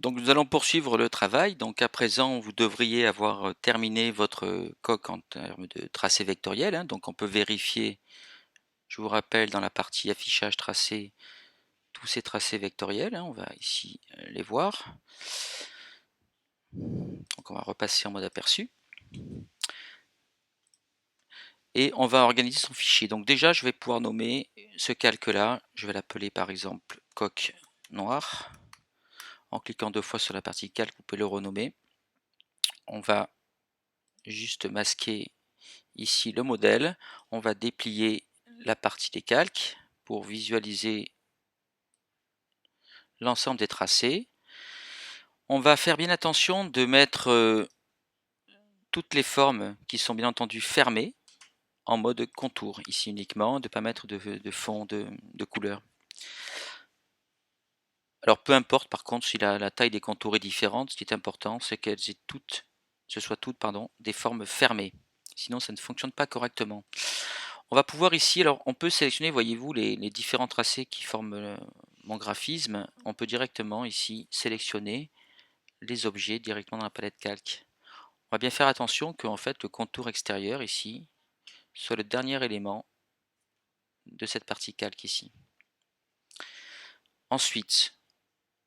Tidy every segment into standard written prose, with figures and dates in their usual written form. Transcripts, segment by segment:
Donc nous allons poursuivre le travail. Donc à présent, vous devriez avoir terminé votre coque en termes de tracé vectoriel, hein. Donc on peut vérifier, je vous rappelle, dans la partie affichage tracé, tous ces tracés vectoriels, hein. On va ici les voir. Donc on va repasser en mode aperçu. Et on va organiser son fichier. Donc déjà, je vais pouvoir nommer ce calque-là. Je vais l'appeler par exemple coque noire. En cliquant 2 fois sur la partie calque, vous pouvez le renommer. On va juste masquer ici le modèle. On va déplier la partie des calques pour visualiser l'ensemble des tracés. On va faire bien attention de mettre toutes les formes qui sont bien entendu fermées en mode contour, ici uniquement, de ne pas mettre de fond de couleur. Alors peu importe par contre si la taille des contours est différente, ce qui est important c'est qu'elles aient toutes, ce soit toutes pardon, des formes fermées. Sinon ça ne fonctionne pas correctement. On va pouvoir ici, alors on peut sélectionner, voyez-vous, les différents tracés qui forment mon graphisme. On peut directement ici sélectionner les objets directement dans la palette calque. On va bien faire attention que en fait le contour extérieur ici soit le dernier élément de cette partie calque ici. Ensuite,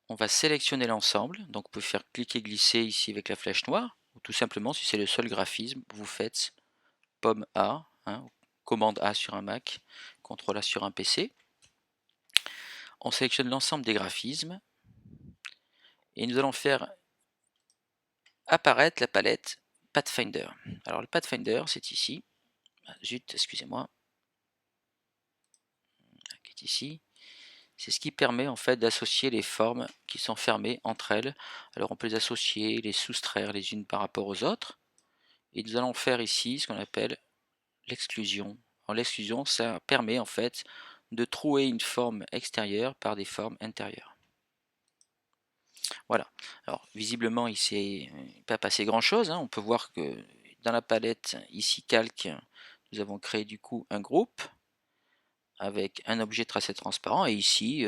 on va sélectionner l'ensemble, donc vous pouvez faire cliquer glisser ici avec la flèche noire, ou tout simplement si c'est le seul graphisme, vous faites pomme A, hein, commande A sur un Mac, CTRL A sur un PC. On sélectionne l'ensemble des graphismes et nous allons faire apparaître la palette Pathfinder. Alors le Pathfinder c'est ici, zut excusez-moi, qui est ici. C'est ce qui permet en fait d'associer les formes qui sont fermées entre elles. Alors on peut les associer, les soustraire les unes par rapport aux autres. Et nous allons faire ici ce qu'on appelle l'exclusion. L'exclusion, ça permet en fait de trouer une forme extérieure par des formes intérieures. Voilà. Alors visiblement, il ne s'est pas passé grand chose, hein. On peut voir que dans la palette ici calque, nous avons créé du coup un groupe avec un objet tracé transparent et ici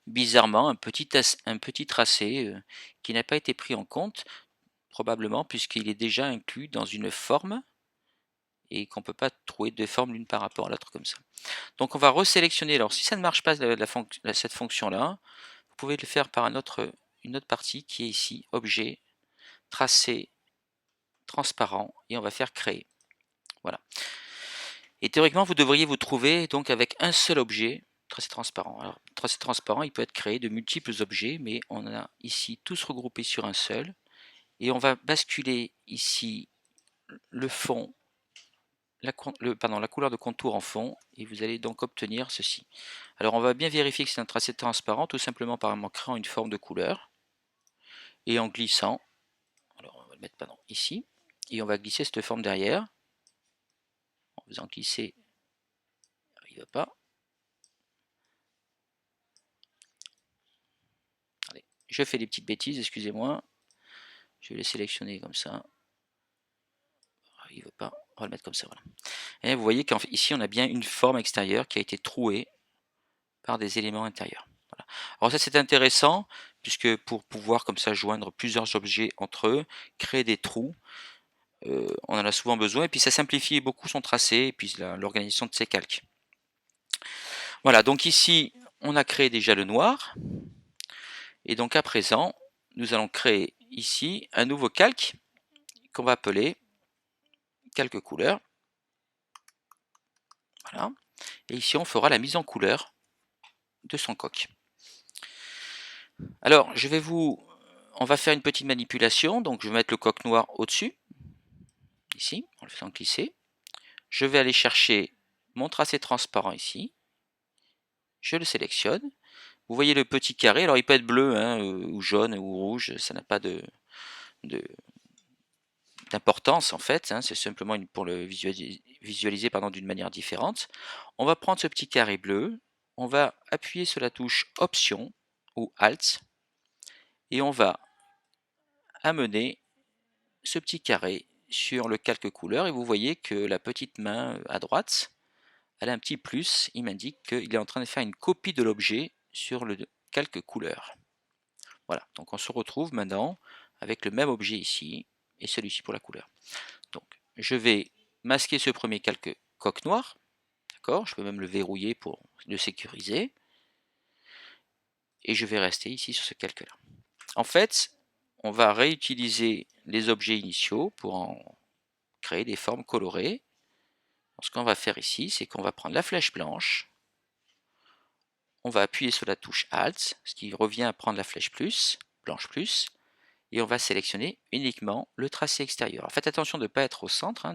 bizarrement un petit tracé qui n'a pas été pris en compte, probablement puisqu'il est déjà inclus dans une forme et qu'on ne peut pas trouver de forme l'une par rapport à l'autre comme ça. Donc on va resélectionner. Alors si ça ne marche pas cette fonction-là, vous pouvez le faire par une autre partie qui est ici, objet, tracé, transparent, et on va faire créer. Voilà. Et théoriquement, vous devriez vous trouver donc avec un seul objet, tracé transparent. Alors, tracé transparent, il peut être créé de multiples objets, mais on a ici tous regroupés sur un seul. Et on va basculer ici le fond, la couleur de contour en fond, et vous allez donc obtenir ceci. Alors on va bien vérifier que c'est un tracé transparent, tout simplement en créant une forme de couleur, et en glissant, alors on va le mettre ici, et on va glisser cette forme derrière, en faisant glisser, il ne va pas. Allez, je fais des petites bêtises, excusez-moi, je vais les sélectionner comme ça, il ne veut pas, on va le mettre comme ça, voilà. Et vous voyez qu'ici on a bien une forme extérieure qui a été trouée par des éléments intérieurs. Voilà. Alors ça c'est intéressant puisque pour pouvoir comme ça joindre plusieurs objets entre eux, créer des trous, on en a souvent besoin et puis ça simplifie beaucoup son tracé et puis l'organisation de ses calques. Voilà, donc ici on a créé déjà le noir et donc à présent nous allons créer ici un nouveau calque qu'on va appeler calque couleur. Voilà. Et ici on fera la mise en couleur de son coq. Alors on va faire une petite manipulation, donc je vais mettre le coq noir au-dessus, ici, en le faisant glisser. Je vais aller chercher mon tracé transparent ici, je le sélectionne. Vous voyez le petit carré, alors il peut être bleu hein, ou jaune ou rouge, ça n'a pas d'importance en fait, hein, c'est simplement pour le visualiser d'une manière différente. On va prendre ce petit carré bleu, on va appuyer sur la touche Option ou Alt et on va amener ce petit carré sur le calque couleur et vous voyez que la petite main à droite, elle a un petit plus, il m'indique qu'il est en train de faire une copie de l'objet sur le calque couleur. Voilà, donc on se retrouve maintenant avec le même objet ici, et celui-ci pour la couleur. Donc je vais masquer ce premier calque coque noire, d'accord, je peux même le verrouiller pour le sécuriser, et je vais rester ici sur ce calque là. En fait, on va réutiliser les objets initiaux pour en créer des formes colorées. Ce qu'on va faire ici, c'est qu'on va prendre la flèche blanche, on va appuyer sur la touche Alt, ce qui revient à prendre la flèche plus, blanche plus, et on va sélectionner uniquement le tracé extérieur. Alors faites attention de ne pas être au centre,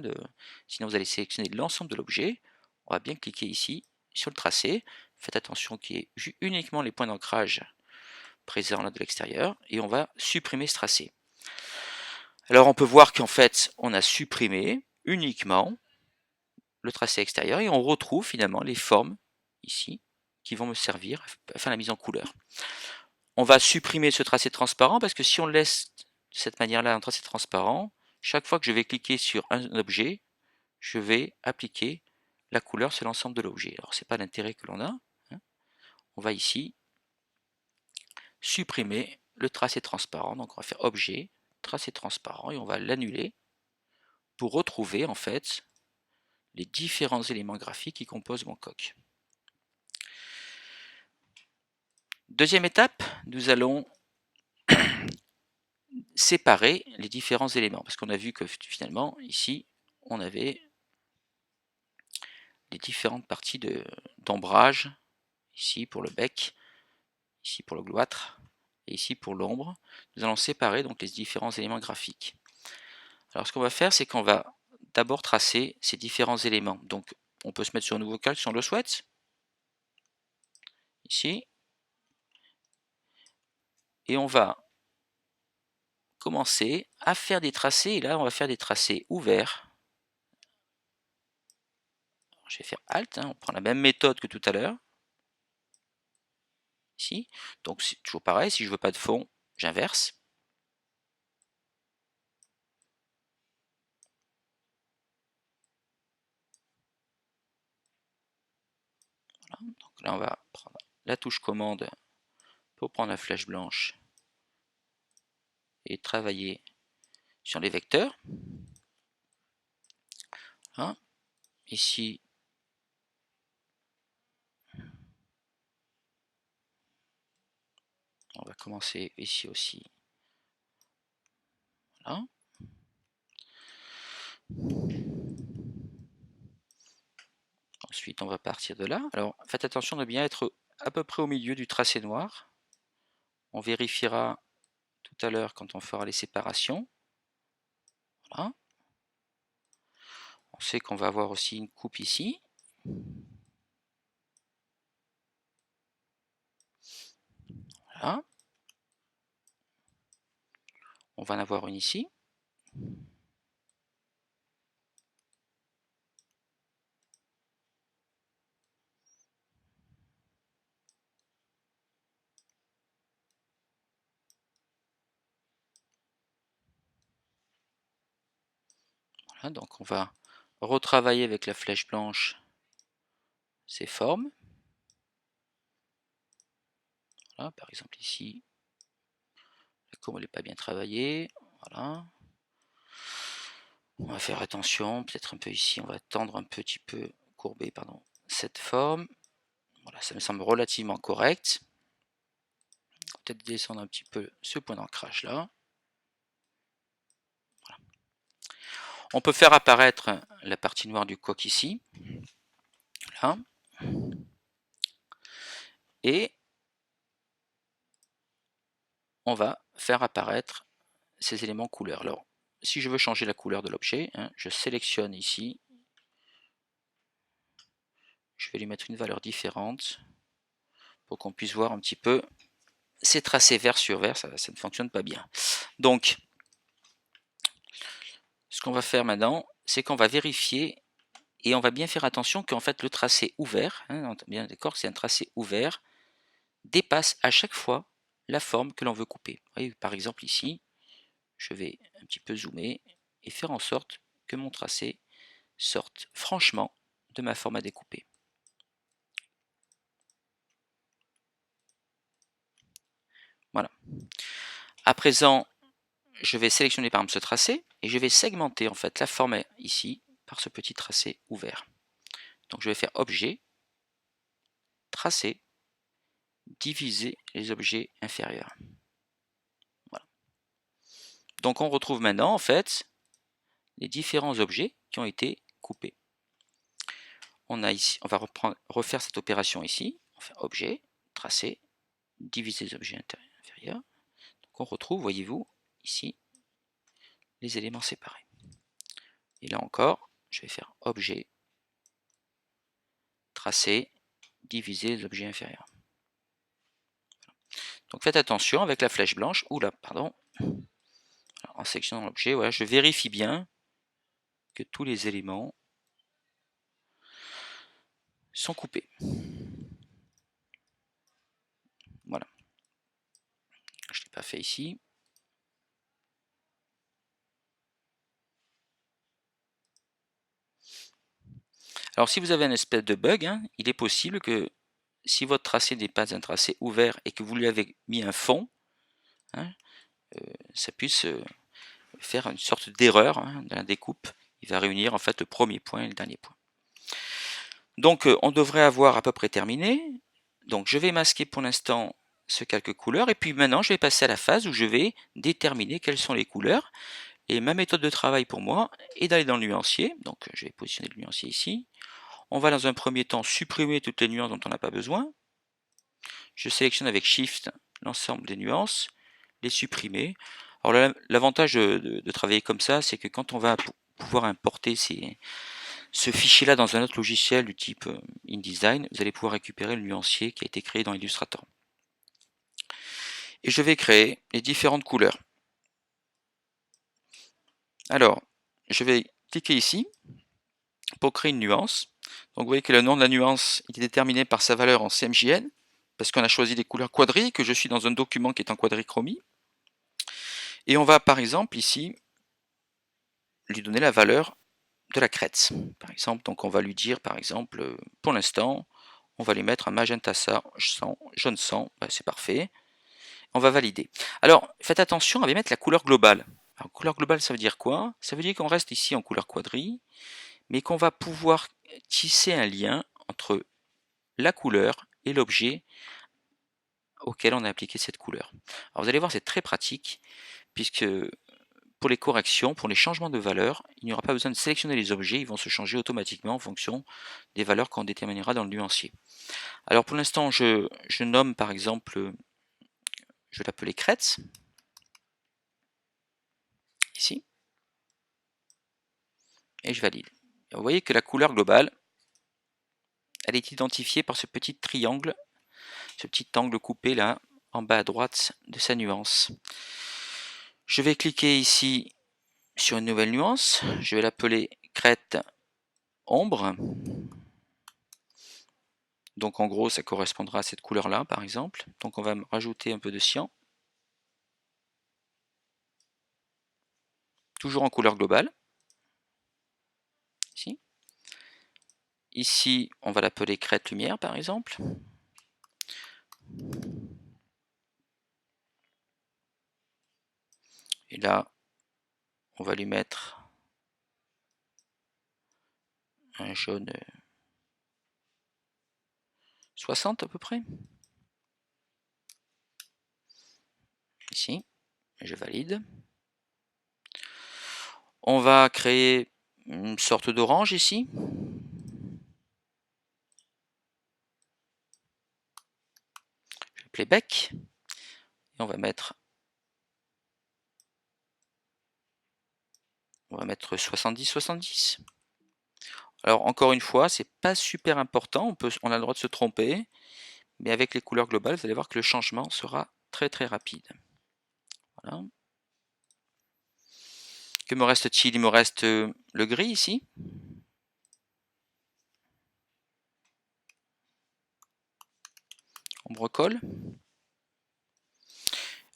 sinon vous allez sélectionner l'ensemble de l'objet. On va bien cliquer ici sur le tracé. Faites attention qu'il y ait uniquement les points d'ancrage présents là de l'extérieur, et on va supprimer ce tracé. Alors on peut voir qu'en fait on a supprimé uniquement le tracé extérieur et on retrouve finalement les formes ici qui vont me servir à faire la mise en couleur. On va supprimer ce tracé transparent parce que si on laisse de cette manière-là un tracé transparent, chaque fois que je vais cliquer sur un objet, je vais appliquer la couleur sur l'ensemble de l'objet. Alors c'est pas l'intérêt que l'on a. On va ici supprimer le tracé transparent. Donc on va faire objet, tracé transparent et on va l'annuler pour retrouver en fait les différents éléments graphiques qui composent mon coq. Deuxième étape, nous allons séparer les différents éléments parce qu'on a vu que finalement ici on avait les différentes parties d'ombrage, ici pour le bec, ici pour le gloître et ici pour l'ombre. Nous allons séparer donc les différents éléments graphiques. Alors ce qu'on va faire, c'est qu'on va d'abord tracer ces différents éléments. Donc on peut se mettre sur un nouveau calque si on le souhaite, ici, et on va commencer à faire des tracés, et là on va faire des tracés ouverts. Alors, je vais faire Alt, on prend la même méthode que tout à l'heure, ici, donc c'est toujours pareil, si je veux pas de fond, j'inverse. Voilà. Donc là on va prendre la touche commande pour prendre la flèche blanche et travailler sur les vecteurs. Hein. Ici, on va commencer ici aussi. Voilà. Ensuite, on va partir de là. Alors, faites attention de bien être à peu près au milieu du tracé noir. On vérifiera tout à l'heure quand on fera les séparations. Voilà. On sait qu'on va avoir aussi une coupe ici. Voilà. On va en avoir une ici. Voilà, donc on va retravailler avec la flèche blanche ces formes. Voilà, par exemple ici, la courbe n'est pas bien travaillée. Voilà. On va faire attention, peut-être un peu ici, on va tendre un petit peu, courber, pardon, cette forme. Voilà, ça me semble relativement correct. Peut-être descendre un petit peu ce point d'ancrage là. Voilà. On peut faire apparaître la partie noire du coq ici. Là. Et on va faire apparaître ces éléments couleurs. Alors, si je veux changer la couleur de l'objet, je sélectionne ici. Je vais lui mettre une valeur différente pour qu'on puisse voir un petit peu. C'est tracé vert sur vert, ça ne fonctionne pas bien. Donc, ce qu'on va faire maintenant, c'est qu'on va vérifier et on va bien faire attention qu'en fait le tracé ouvert, bien d'accord, c'est un tracé ouvert, dépasse à chaque fois la forme que l'on veut couper. Vous voyez, par exemple ici, je vais un petit peu zoomer et faire en sorte que mon tracé sorte franchement de ma forme à découper. Voilà. À présent, je vais sélectionner par exemple ce tracé et je vais segmenter en fait la forme ici par ce petit tracé ouvert. Donc je vais faire objet, tracé, diviser les objets inférieurs. Voilà. Donc on retrouve maintenant en fait les différents objets qui ont été coupés. On a ici, on va refaire cette opération ici. On fait objet, tracé, diviser les objets inférieurs. Donc on retrouve, voyez-vous, ici les éléments séparés. Et là encore, je vais faire objet, tracé, diviser les objets inférieurs. Donc faites attention avec la flèche blanche, ou là, pardon, en sélectionnant l'objet, voilà, je vérifie bien que tous les éléments sont coupés. Voilà. Je ne l'ai pas fait ici. Alors si vous avez un espèce de bug, hein, il est possible que si votre tracé n'est pas un tracé ouvert et que vous lui avez mis un fond, hein, ça puisse faire une sorte d'erreur hein, dans la découpe. Il va réunir en fait le premier point et le dernier point. Donc on devrait avoir à peu près terminé. Donc je vais masquer pour l'instant ce calque couleur et puis maintenant je vais passer à la phase où je vais déterminer quelles sont les couleurs. Et ma méthode de travail pour moi est d'aller dans le nuancier. Donc je vais positionner le nuancier ici. On va dans un premier temps supprimer toutes les nuances dont on n'a pas besoin. Je sélectionne avec Shift l'ensemble des nuances, les supprimer. Alors l'avantage de travailler comme ça, c'est que quand on va pouvoir importer ce fichier-là dans un autre logiciel du type InDesign, vous allez pouvoir récupérer le nuancier qui a été créé dans Illustrator. Et je vais créer les différentes couleurs. Alors, je vais cliquer ici pour créer une nuance. Donc vous voyez que le nom de la nuance est déterminé par sa valeur en CMJN, parce qu'on a choisi des couleurs quadri, que je suis dans un document qui est en quadrichromie. Et on va par exemple ici lui donner la valeur de la crête. Par exemple, donc on va lui dire par exemple, pour l'instant, on va lui mettre un magenta 100, jaune 100, c'est parfait. On va valider. Alors faites attention, on va mettre la couleur globale. Alors, couleur globale, ça veut dire quoi? Ça veut dire qu'on reste ici en couleur quadri, mais qu'on va pouvoir tisser un lien entre la couleur et l'objet auquel on a appliqué cette couleur. Alors vous allez voir, c'est très pratique, puisque pour les corrections, pour les changements de valeur, il n'y aura pas besoin de sélectionner les objets, ils vont se changer automatiquement en fonction des valeurs qu'on déterminera dans le nuancier. Alors pour l'instant, je nomme par exemple, je vais l'appeler crête, ici, et je valide. Et vous voyez que la couleur globale, elle est identifiée par ce petit triangle, ce petit angle coupé là, en bas à droite de sa nuance. Je vais cliquer ici sur une nouvelle nuance, je vais l'appeler crête ombre. Donc en gros, ça correspondra à cette couleur-là, par exemple. Donc on va rajouter un peu de cyan. Toujours en couleur globale. Ici. Ici, on va l'appeler crête lumière, par exemple. Et là, on va lui mettre un jaune 60 à peu près. Ici, je valide. On va créer une sorte d'orange ici. Je vais appeler bec. Et on va mettre 70-70. Alors encore une fois, c'est pas super important, on a le droit de se tromper, mais avec les couleurs globales, vous allez voir que le changement sera très très rapide. Voilà. Que me reste-t-il? Il me reste le gris ici. On recolle.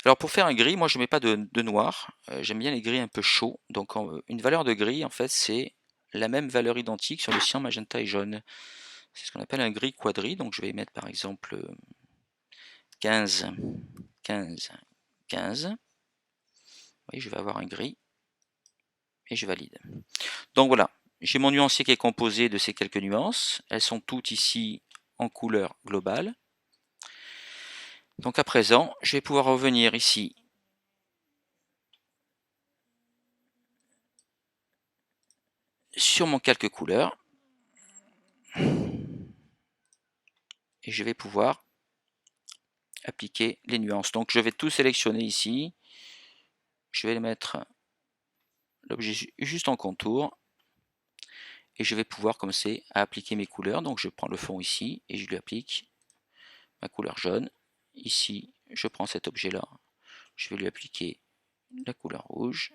Alors pour faire un gris, moi je ne mets pas de noir, j'aime bien les gris un peu chauds, donc une valeur de gris en fait c'est la même valeur identique sur le cyan, magenta et jaune. C'est ce qu'on appelle un gris quadri, donc je vais mettre par exemple 15, 15, 15. voyez, je vais avoir un gris et je valide. Donc voilà, j'ai mon nuancier qui est composé de ces quelques nuances. Elles sont toutes ici en couleur globale. Donc à présent, je vais pouvoir revenir ici sur mon calque couleur et je vais pouvoir appliquer les nuances. Donc je vais tout sélectionner ici. Je vais mettre l'objet juste en contour et je vais pouvoir commencer à appliquer mes couleurs. Donc je prends le fond ici et je lui applique ma couleur jaune. Ici, je prends cet objet-là, je vais lui appliquer la couleur rouge.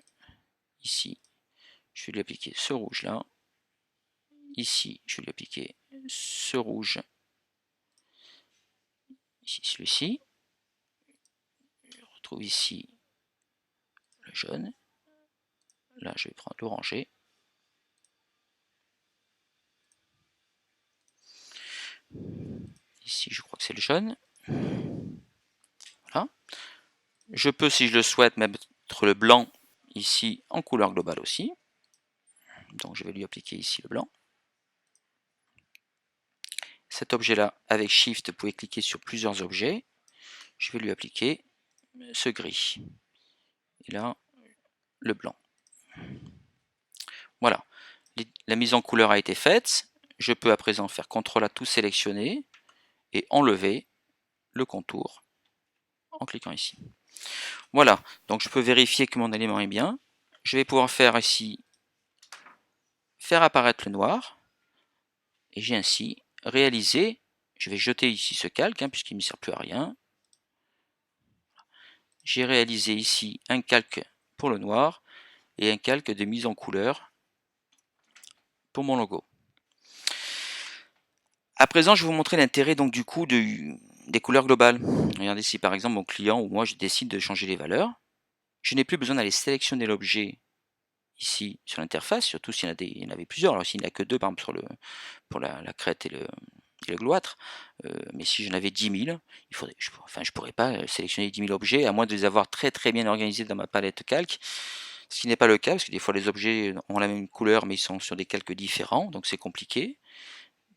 Ici, je vais lui appliquer ce rouge-là. Ici, je vais lui appliquer ce rouge. Ici, celui-ci. Je retrouve ici le jaune. Là, je vais prendre l'orangé. Ici, je crois que c'est le jaune. Voilà. Je peux, si je le souhaite, mettre le blanc ici en couleur globale aussi. Donc, je vais lui appliquer ici le blanc. Cet objet-là, avec Shift, vous pouvez cliquer sur plusieurs objets. Je vais lui appliquer ce gris. Et là, le blanc. Voilà. La mise en couleur a été faite. Je peux à présent faire CTRL A tout sélectionner et enlever le contour en cliquant ici. Voilà, donc je peux vérifier que mon élément est bien. Je vais pouvoir faire ici, faire apparaître le noir. Et j'ai ainsi réalisé, je vais jeter ici ce calque, puisqu'il ne me sert plus à rien. J'ai réalisé ici un calque pour le noir et un calque de mise en couleur pour mon logo. À présent, je vais vous montrer l'intérêt donc du coup des couleurs globales. Regardez si par exemple mon client ou moi je décide de changer les valeurs. Je n'ai plus besoin d'aller sélectionner l'objet ici sur l'interface, surtout s'il y en avait plusieurs. Alors s'il n'y en a que deux par exemple pour la crête et le gloître, mais si j'en avais 10 000, je ne pourrais pas sélectionner 10 000 objets, à moins de les avoir très très bien organisés dans ma palette calque, ce qui n'est pas le cas, parce que des fois les objets ont la même couleur, mais ils sont sur des calques différents, donc c'est compliqué.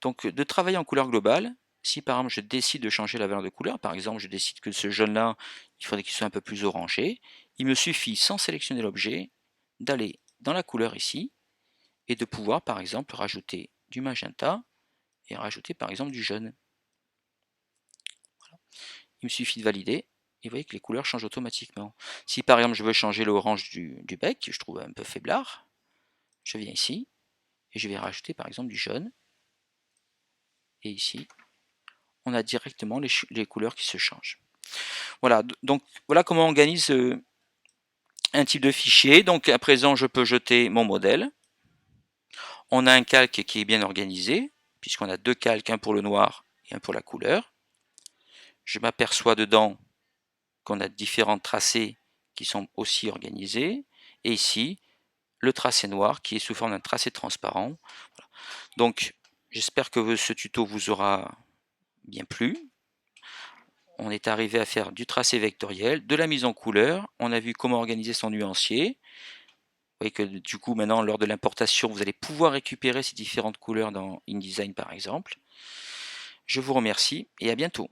Donc de travailler en couleur globale, si par exemple je décide de changer la valeur de couleur, par exemple je décide que ce jaune-là, il faudrait qu'il soit un peu plus orangé, il me suffit, sans sélectionner l'objet, d'aller dans la couleur ici, et de pouvoir par exemple rajouter du magenta, et rajouter par exemple du jaune. Voilà. Il me suffit de valider, et vous voyez que les couleurs changent automatiquement. Si par exemple je veux changer l'orange du bec, je trouve un peu faiblard, je viens ici, et je vais rajouter par exemple du jaune, et ici, on a directement les couleurs qui se changent. Voilà, donc voilà comment on organise un type de fichier. Donc à présent, je peux jeter mon modèle. On a un calque qui est bien organisé, puisqu'on a deux calques, un pour le noir et un pour la couleur. Je m'aperçois dedans qu'on a différents tracés qui sont aussi organisés. Et ici, le tracé noir qui est sous forme d'un tracé transparent. Voilà. Donc, j'espère que ce tuto vous aura bien plu. On est arrivé à faire du tracé vectoriel, de la mise en couleur. On a vu comment organiser son nuancier. Vous voyez que du coup, maintenant, lors de l'importation, vous allez pouvoir récupérer ces différentes couleurs dans InDesign, par exemple. Je vous remercie et à bientôt.